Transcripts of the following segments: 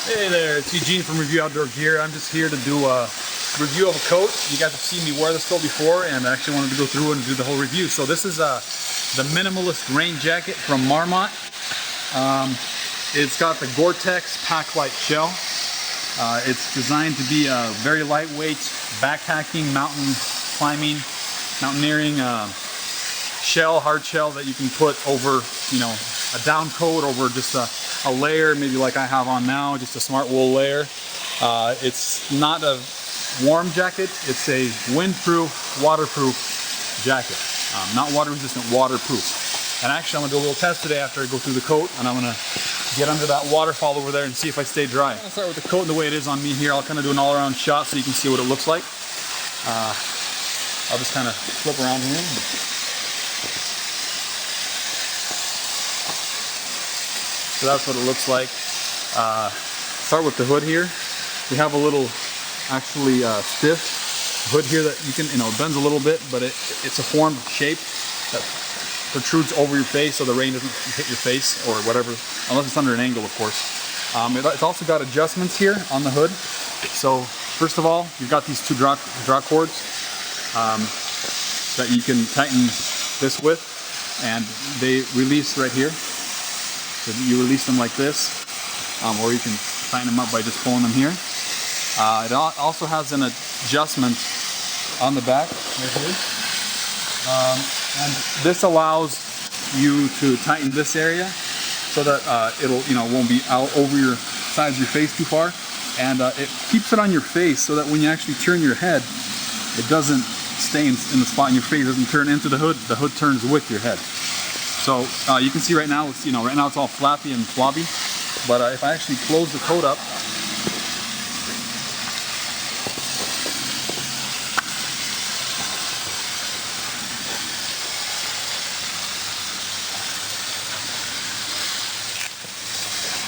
Hey there, it's Eugene from Review Outdoor Gear. I'm just here to do a review of a coat. You guys have seen me wear this coat before, and I actually wanted to go through and do the whole review. So this is the Minimalist rain jacket from Marmot. It's got the Gore-Tex Pack-Light shell. It's designed to be a very lightweight backpacking, mountain climbing, mountaineering shell, hard shell that you can put over, you know, a down coat, over just a layer, maybe like I have on now, just a smart wool layer. It's not a warm jacket, it's a windproof, waterproof jacket. Not water resistant, waterproof. And actually I'm gonna do a little test today after I go through the coat, and I'm gonna get under that waterfall over there and see if I stay dry. I'll start with the coat and the way it is on me here. I'll kind of do an all-around shot so you can see what it looks like. I'll just kind of flip around here. So that's what it looks like. Start with the hood here. We have a little, actually stiff hood here that you can, you know, it bends a little bit, but it's a formed shape that protrudes over your face so the rain doesn't hit your face or whatever, unless it's under an angle, of course. It's also got adjustments here on the hood. So first of all, you've got these two draw cords that you can tighten this with, and they release right here. So you release them like this, or you can tighten them up by just pulling them here. It also has an adjustment on the back right here. And this allows you to tighten this area so that it'll, you know, won't be out over your sides of your face too far. And it keeps it on your face so that when you actually turn your head, it doesn't stay in the spot in your face. It doesn't turn into the hood turns with your head. So you can see right now, it's, you know, right now it's all flappy and floppy, but if I actually close the coat up,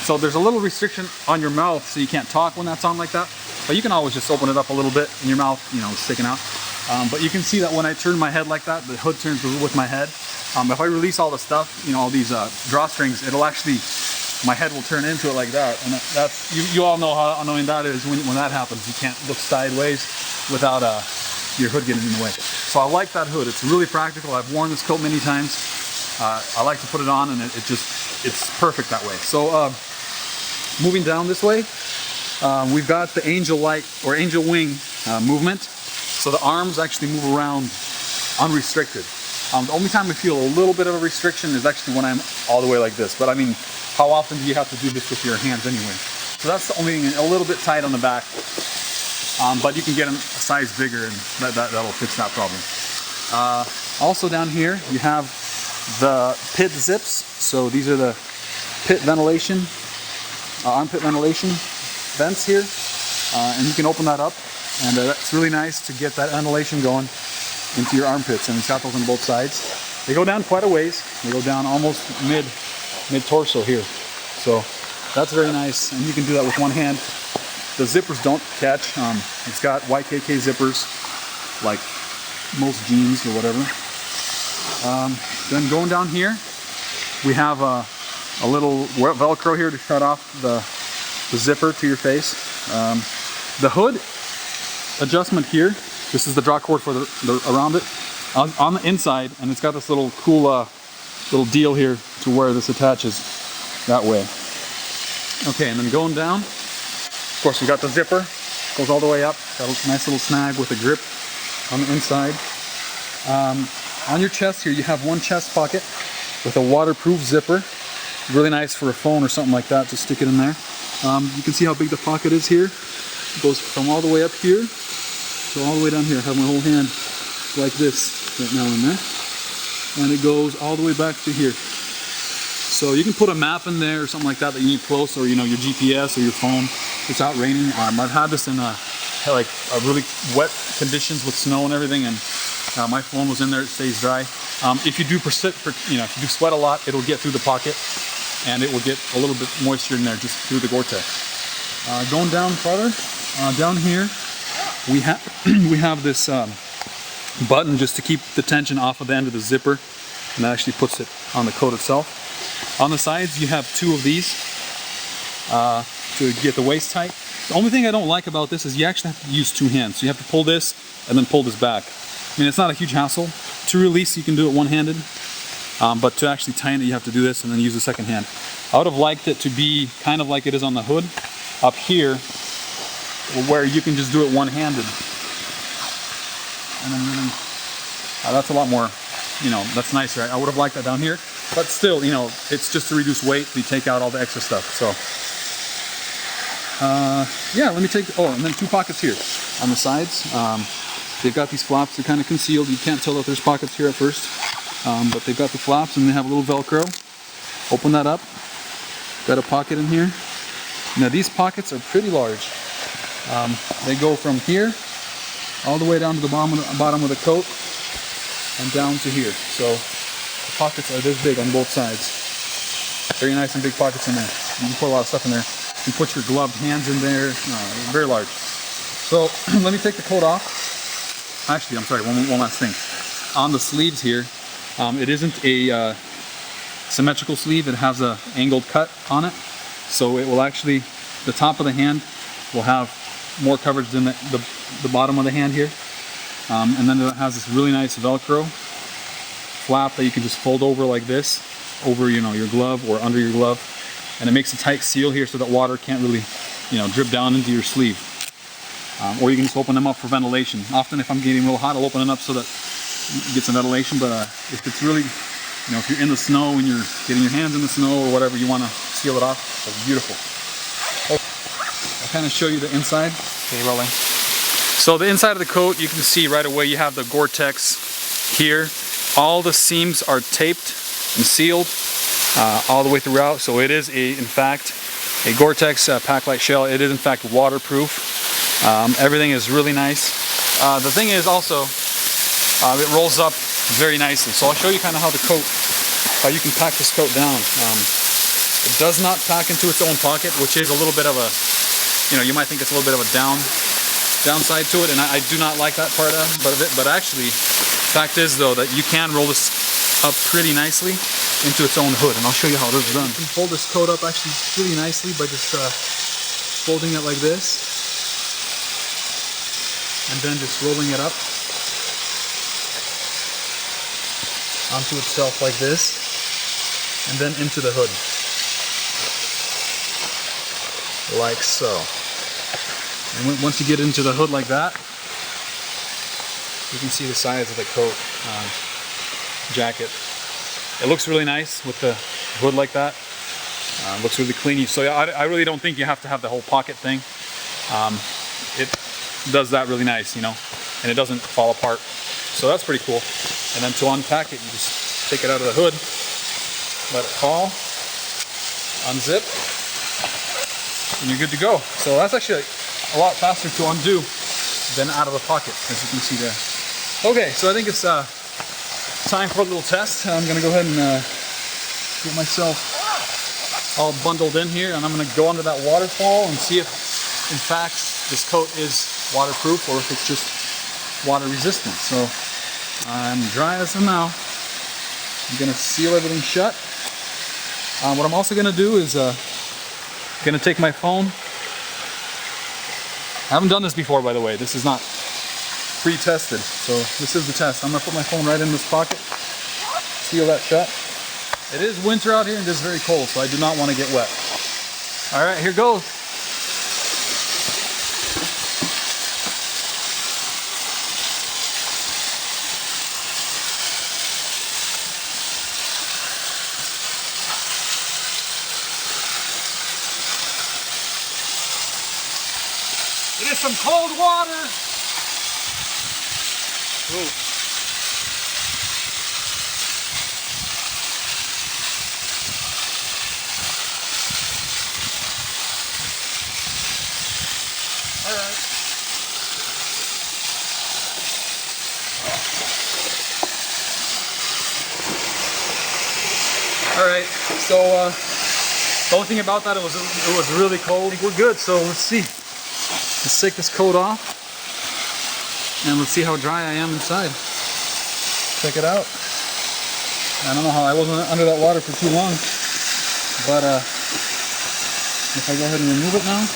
so there's a little restriction on your mouth, so you can't talk when that's on like that, but you can always just open it up a little bit and your mouth, you know, is sticking out. But you can see that when I turn my head like that, the hood turns with my head. If I release all the stuff, you know, all these drawstrings, it'll actually, my head will turn into it like that. And that's, you all know how annoying that is when that happens. You can't look sideways without your hood getting in the way. So I like that hood. It's really practical. I've worn this coat many times. I like to put it on, and it's perfect that way. So moving down this way, we've got the angel light or angel wing movement. So the arms actually move around unrestricted. The only time I feel a little bit of a restriction is actually when I'm all the way like this. But I mean, how often do you have to do this with your hands anyway? So that's the only thing, a little bit tight on the back. But you can get them a size bigger, and that'll fix that problem. Also down here, you have the pit zips. So these are the pit ventilation, armpit ventilation vents here. And you can open that up. And that's really nice to get that ventilation going into your armpits, and it's got those on both sides. They go down quite a ways. They go down almost mid torso here. So that's very nice, and you can do that with one hand. The zippers don't catch. It's got YKK zippers, like most jeans or whatever. Then going down here, we have a little Velcro here to shut off the zipper to your face. The hood adjustment here, this is the draw cord for around it on the inside, and it's got this little cool little deal here to where this attaches that way. Okay, and then going down, of course we got the zipper, goes all the way up, got a nice little snag with a grip on the inside. On your chest here, you have one chest pocket with a waterproof zipper. Really nice for a phone or something like that, to stick it in there. You can see how big the pocket is here. It goes from all the way up here to all the way down here. I have my whole hand like this right now in there. And it goes all the way back to here. So you can put a map in there or something like that you need close, or, you know, your GPS or your phone. It's out raining. I've had this in like really wet conditions with snow and everything, and my phone was in there. It stays dry. If you do you know, if you do sweat a lot, it'll get through the pocket, and it will get a little bit moisture in there just through the Gore-Tex. Going down farther, down here, we have this button just to keep the tension off of the end of the zipper, and that actually puts it on the coat itself. On the sides, you have two of these. to get the waist tight. The only thing I don't like about this is you actually have to use two hands. So you have to pull this and then pull this back. I mean, it's not a huge hassle. To release, you can do it one-handed, but to actually tighten it, you have to do this and then use the second hand. I would have liked it to be kind of like it is on the hood up here, where you can just do it one-handed. And then really, that's a lot more, you know, that's nicer. I would have liked that down here, but still, you know, it's just to reduce weight. We take out all the extra stuff. So yeah, let me take, oh, and then two pockets here on the sides. They've got these flaps, they're kind of concealed. You can't tell that there's pockets here at first, but they've got the flaps and they have a little Velcro. Open that up, got a pocket in here. Now these pockets are pretty large. They go from here all the way down to the bottom of the coat and down to here. So the pockets are this big on both sides. Very nice and big pockets in there. You can put a lot of stuff in there. You can put your gloved hands in there. Very large. So let me take the coat off. Actually, I'm sorry, one last thing. On the sleeves here, it isn't a symmetrical sleeve. It has an angled cut on it. So it will actually, the top of the hand will have more coverage than the bottom of the hand here. And then it has this really nice Velcro flap that you can just fold over like this, over, you know, your glove or under your glove. And it makes a tight seal here so that water can't really, you know, drip down into your sleeve. Or you can just open them up for ventilation. Often if I'm getting real hot, I'll open it up so that you get some ventilation, but if it's really, you know, if you're in the snow and you're getting your hands in the snow or whatever, you want to seal it off, it's beautiful. I'll kind of show you the inside. Okay, rolling. So the inside of the coat, you can see right away you have the Gore-Tex here. All the seams are taped and sealed all the way throughout. So it is in fact a Gore-Tex Pack-Lite shell. It is in fact waterproof. Everything is really nice. The thing is also, it rolls up very nicely. So I'll show you kind of how the coat, how you can pack this coat down. It does not pack into its own pocket, which is a little bit of a, you know, you might think it's a little bit of a downside to it, and I do not like that part of it, but actually, fact is though that you can roll this up pretty nicely into its own hood, and I'll show you how this is done. You can fold this coat up actually really nicely by just folding it like this, and then just rolling it up onto itself like this, and then into the hood, like so. And once you get into the hood like that, you can see the size of the coat jacket. It looks really nice with the hood like that. Looks really clean. So I really don't think you have to have the whole pocket thing. It does that really nice, you know, and it doesn't fall apart. So that's pretty cool. And then to unpack it, you just take it out of the hood, let it fall, unzip, and you're good to go. So that's actually a lot faster to undo than out of the pocket, as you can see there. Okay, so I think it's time for a little test. I'm gonna go ahead and get myself all bundled in here, and I'm gonna go under that waterfall and see if, in fact, this coat is waterproof or if it's just water resistant. So I'm dry as of now. I'm gonna seal everything shut. What I'm also gonna do is gonna take my phone. I haven't done this before, by the way. This is not pre-tested, so this is the test. I'm gonna put my phone right in this pocket, seal that shut. It is winter out here and it is very cold, so I do not want to get wet. All right, here goes. It is some cold water. Ooh. All right. All right. So the only thing about that, it was really cold. I think we're good. So let's see. Let's take this coat off and let's see how dry I am inside. Check it out. I don't know how I wasn't under that water for too long, but If I go ahead and remove it now.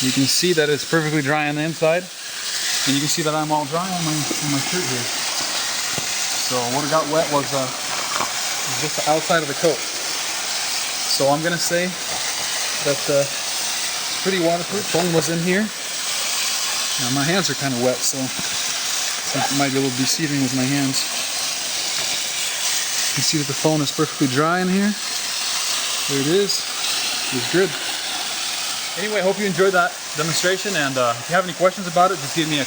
You can see that it's perfectly dry on the inside. And you can see that I'm all dry on my shirt here. So what got wet was just the outside of the coat. So I'm gonna say that it's pretty waterproof. The phone was in here. Now my hands are kind of wet, so it might be a little deceiving with my hands. You can see that the phone is perfectly dry in here. There it is. It's good. Anyway, I hope you enjoyed that demonstration, and if you have any questions about it, just give me a,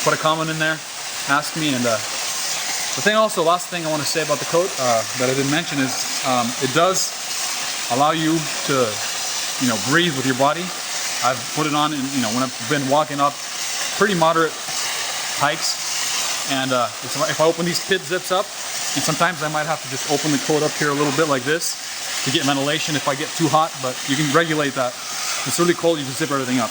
put a comment in there, ask me. And last thing I want to say about the coat that I didn't mention is it does allow you to, breathe with your body. I've put it on, when I've been walking up pretty moderate hikes, and if I open these pit zips up, and sometimes I might have to just open the coat up here a little bit like this to get ventilation if I get too hot, but you can regulate that. If it's really cold, you just zip everything up.